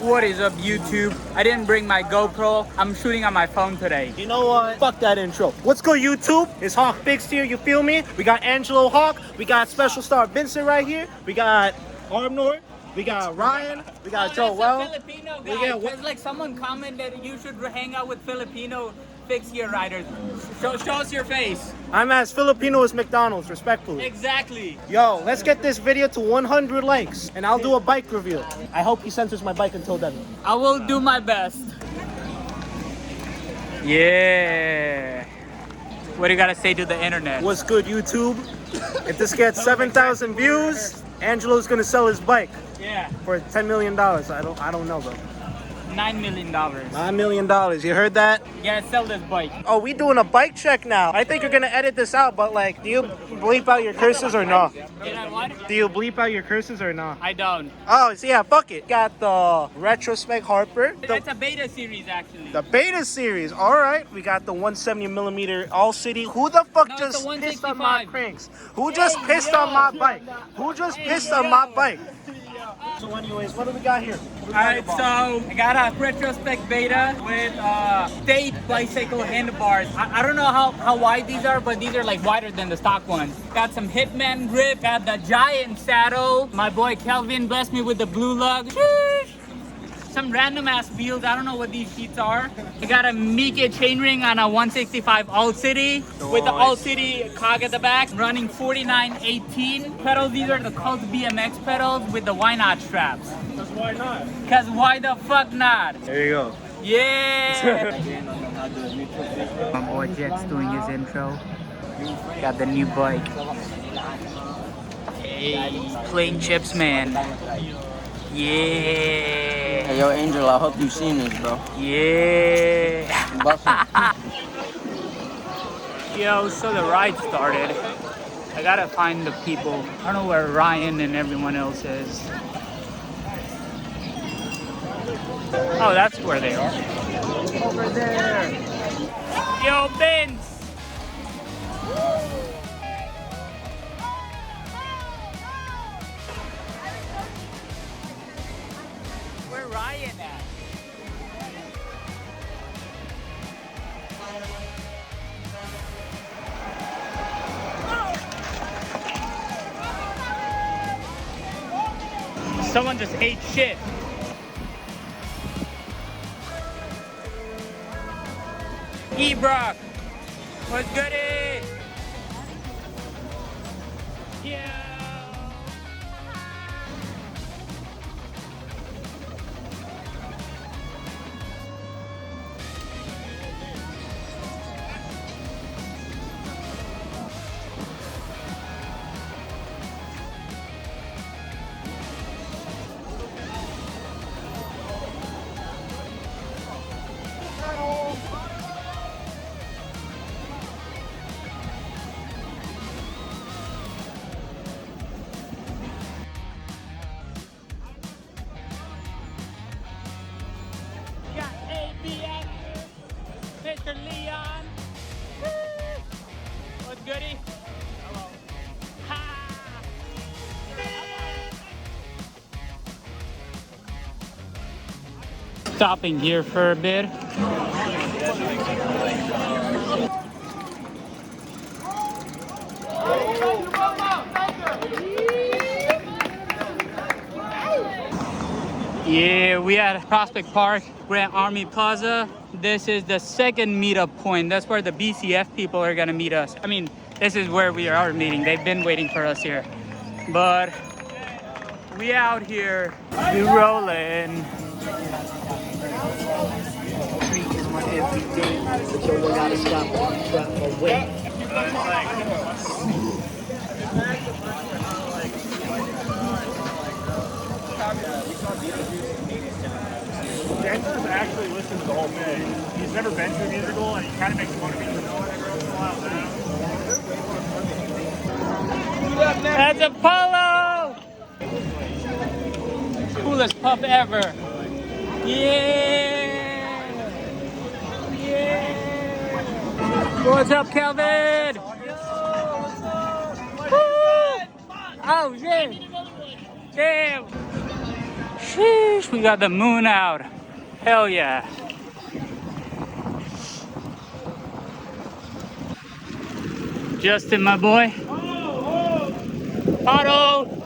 What is up, YouTube? I didn't bring my GoPro. I'm shooting on my phone today. You know what? Fuck that intro. What's good, YouTube? It's Hawk Biggs here, you feel me? We got Angelo Hawk. We got Special Star Vincent right here. We got Arnold. We got Ryan. We got Joe. Well, Filipino guy. Because like someone commented you should hang out with Filipino fixed gear riders. Show us your face. I'm as Filipino as McDonald's, respectfully. Exactly. Yo, let's get this video to 100 likes, and I'll do a bike review. I hope he censors my bike until then. I will do my best. Yeah. What do you gotta say to the internet? What's good, YouTube? If this gets 7,000 views, Angelo's gonna sell his bike. Yeah. For $10 million. I don't know, bro. $9 million. $9 million. You heard that? Yeah, sell this bike. Oh, we doing a bike check now. I think you're gonna edit this out, but like, do you bleep out your curses or not? Did I what? Do you bleep out your curses or not? I don't. Oh, so yeah, fuck it. Got the Retrospect Harper. It's a beta series, actually. The beta series. All right. We got the 170mm All City. Who the fuck No, just it's a pissed on my 165. cranks? Who just pissed on my bike? Who just pissed on my bike? So anyways, what do we got here? Alright, so I got a Retrospect Beta with state bicycle handlebars. I don't know how wide these are, but these are like wider than the stock ones. Got some Hitman grip, got the giant saddle. My boy Kelvin blessed me with the blue lug. Sheesh. Some random ass wheels, I don't know what these sheets are. I got a Mieke chainring on a 165 All City with the All City cog at the back, running 4918 pedals. These are the Cult BMX pedals with the why not straps. Because why not? Because why the fuck not? There you go. Yeah! My boy Jet's doing his intro. Got the new bike. Hey, playing chips, man. Yeah. Hey, yo, Angel, I hope you've seen this, bro. Yeah. Bustin'. Yo, so the ride started. I gotta find the people. I don't know where Ryan and everyone else is. Oh, that's where they are. Over there. Yo, Vince. Where Ryan at? Someone just ate shit. E-Brock, what's goody? Yeah. Got ABF, Mr. Leon. What's goody? Hello. Ha! Stopping here for a bit. Yeah, we at Prospect Park, Grand Army Plaza. This is the second meetup point. That's where the BCF people are gonna meet us. I mean, this is where we are meeting. They've been waiting for us here. But we out here, we rolling. Street is my everyday, but yo, I gotta stop and trap away. Denver's actually listens to the whole thing. He's never been to a musical, and he kind of makes fun of me for knowing every once in a while now. That's Apollo! Coolest pup ever. Yeah! Yeah! What's up, Kelvin? Woo! Oh, shit! Damn! Sheesh, we got the moon out. Hell yeah. Justin, my boy. Otto.